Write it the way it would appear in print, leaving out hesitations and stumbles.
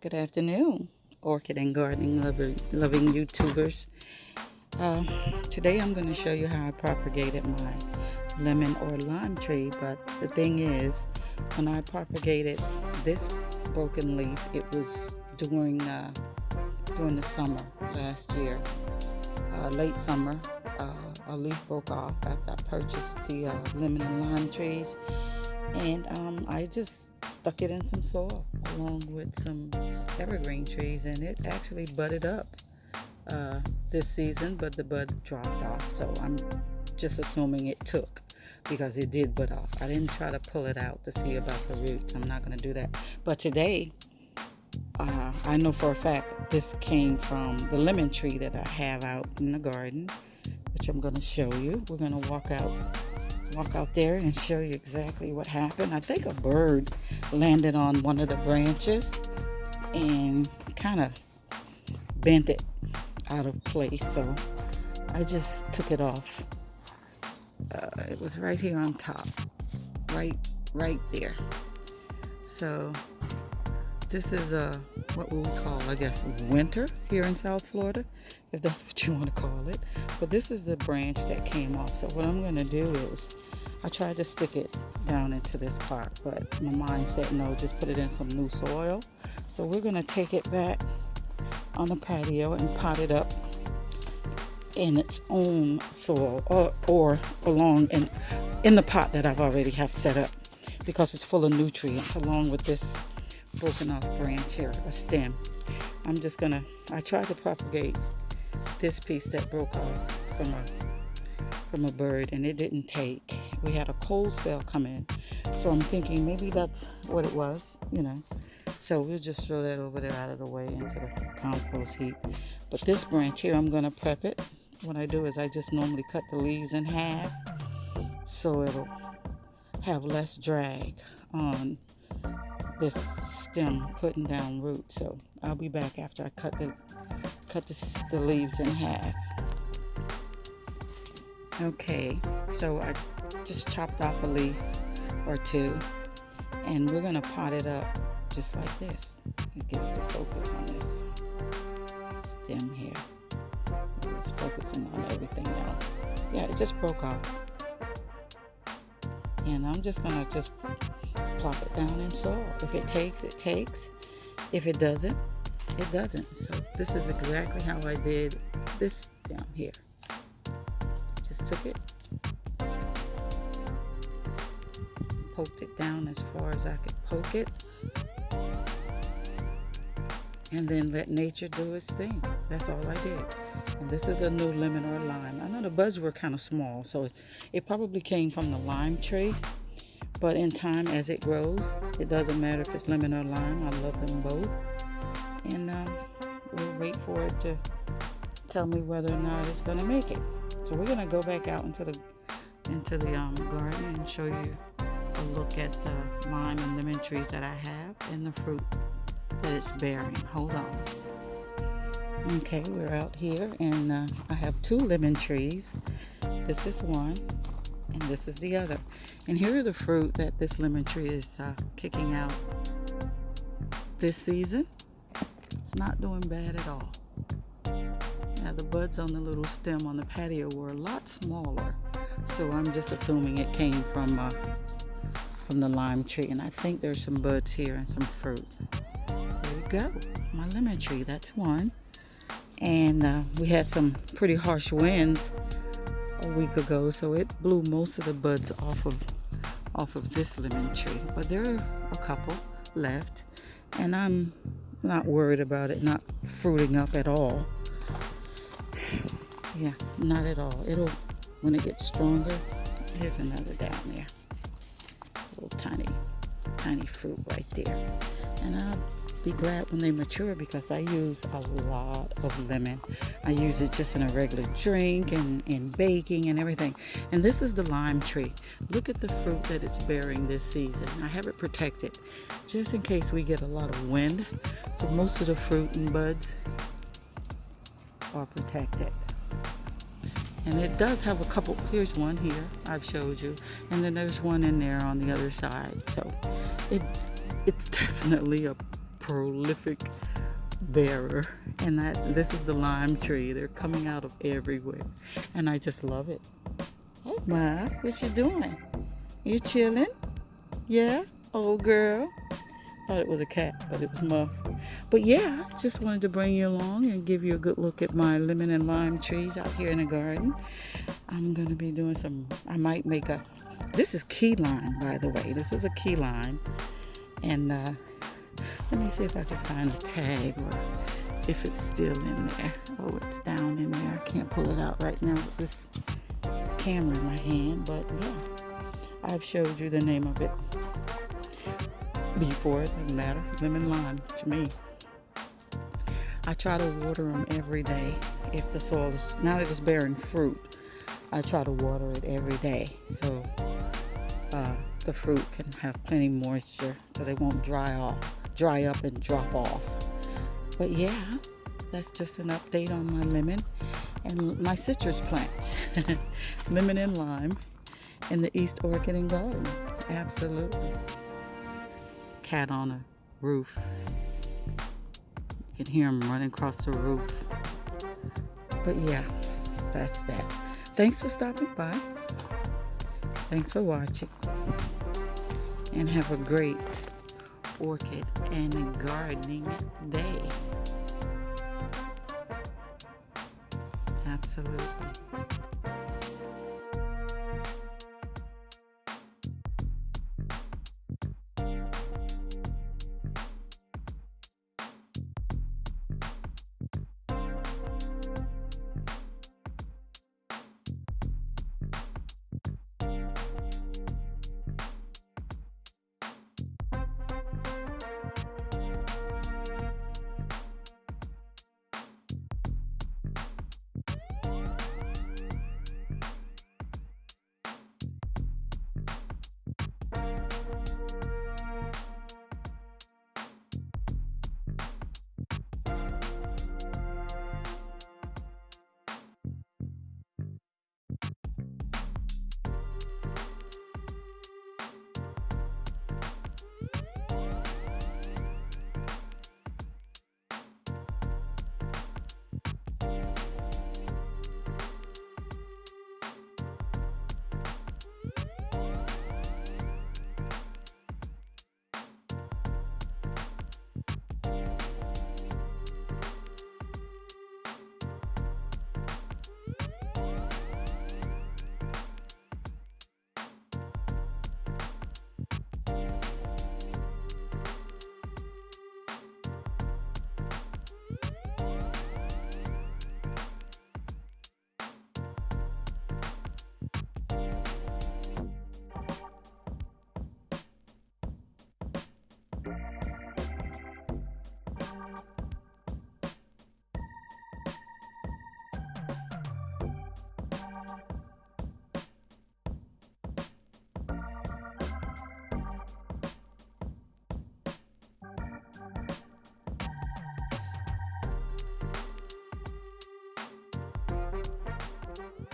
Good afternoon, orchid and gardening loving YouTubers. Uh, Today I'm going to show you how I propagated my lemon or lime tree. But the thing is, when I propagated this broken leaf, it was during the summer last year, late summer. A leaf broke off after I purchased the lemon and lime trees, and I just stuck it in some soil along with some evergreen trees, and it actually budded up this season, but the bud dropped off. So I'm just assuming it took, because it did bud off. I didn't try to pull it out to see about the roots. I'm not going to do that. But today, I know for a fact this came from the lemon tree that I have out in the garden, which I'm going to show you. We're going to walk out there and show you exactly what happened. I think a bird landed on one of the branches and kind of bent it out of place, so I just took it off. It was right here on top, right there. So this is what we would call, I guess, winter here in South Florida, if that's what you want to call it. But this is the branch that came off. So what I'm going to do is, I tried to stick it down into this pot, but my mind said no, just put it in some new soil. So we're going to take it back on the patio and pot it up in its own soil, or along in the pot that I've already have set up, because it's full of nutrients, along with this broken off branch here, a stem. I tried to propagate this piece that broke off from a bird, and it didn't take. We had a cold spell come in, so I'm thinking maybe that's what it was, So we'll just throw that over there out of the way into the compost heap. But this branch here, I'm going to prep it. What I do is I just normally cut the leaves in half so it'll have less drag on this stem putting down roots. So I'll be back after I cut the leaves in half. Okay, so I just chopped off a leaf or two, and we're going to pot it up just like this. Get it to focus on this stem here. Just focusing on everything else. Yeah, it just broke off. And I'm just going to plop it down in soil. If it takes, it takes. If it doesn't, it doesn't. So this is exactly how I did this down here. Just took it, poked it down as far as I could poke it, and then let nature do its thing. That's all I did. And this is a new lemon or lime. I know the buds were kind of small, so it probably came from the lime tree, but in time, as it grows, it doesn't matter if it's lemon or lime. I love them both. And we'll wait for it to tell me whether or not it's going to make it. So we're going to go back out into the garden and show you a look at the lime and lemon trees that I have and the fruit that it's bearing. Hold on. Okay, we're out here, and I have two lemon trees. This is one, and this is the other. And here are the fruit that this lemon tree is kicking out this season. It's not doing bad at all. Now the buds on the little stem on the patio were a lot smaller, so I'm just assuming it came from the lime tree. And I think there's some buds here and some fruit. There you go, my lemon tree. That's one. And we had some pretty harsh winds a week ago, so it blew most of the buds off of this lemon tree. But there are a couple left, and I'm not worried about it not fruiting up at all. Yeah, not at all. When it gets stronger. Here's another down there. Little tiny fruit right there. And I'll be glad when they mature, because I use a lot of lemon. I use it just in a regular drink and in baking and everything. And this is the lime tree. Look at the fruit that it's bearing this season. I have it protected just in case we get a lot of wind. So most of the fruit and buds are protected. And it does have a couple. Here's one here I've showed you, and then there's one in there on the other side. So it's definitely a prolific bearer, and this is the lime tree. They're coming out of everywhere, and I just love it. Hey, Ma, what you doing? You chilling? Yeah, old girl. Thought it was a cat, but it was Muff. But yeah, just wanted to bring you along and give you a good look at my lemon and lime trees out here in the garden. I'm gonna be doing I might make this is key lime, by the way. This is a key lime. And let me see if I can find a tag or if it's still in there. Oh, it's down in there. I can't pull it out right now with this camera in my hand, but yeah, I've showed you the name of it before. It doesn't matter. Lemon lime to me. I try to water them every day. If the soil is, now that it's bearing fruit, I try to water it every day so the fruit can have plenty of moisture so they won't dry up and drop off. But yeah, that's just an update on my lemon and my citrus plants. Lemon and lime in the East Orchid and Garden. Absolutely. Cat on a roof. You can hear him running across the roof. But yeah, that's that. Thanks for stopping by. Thanks for watching. And have a great orchid and gardening day. Absolutely.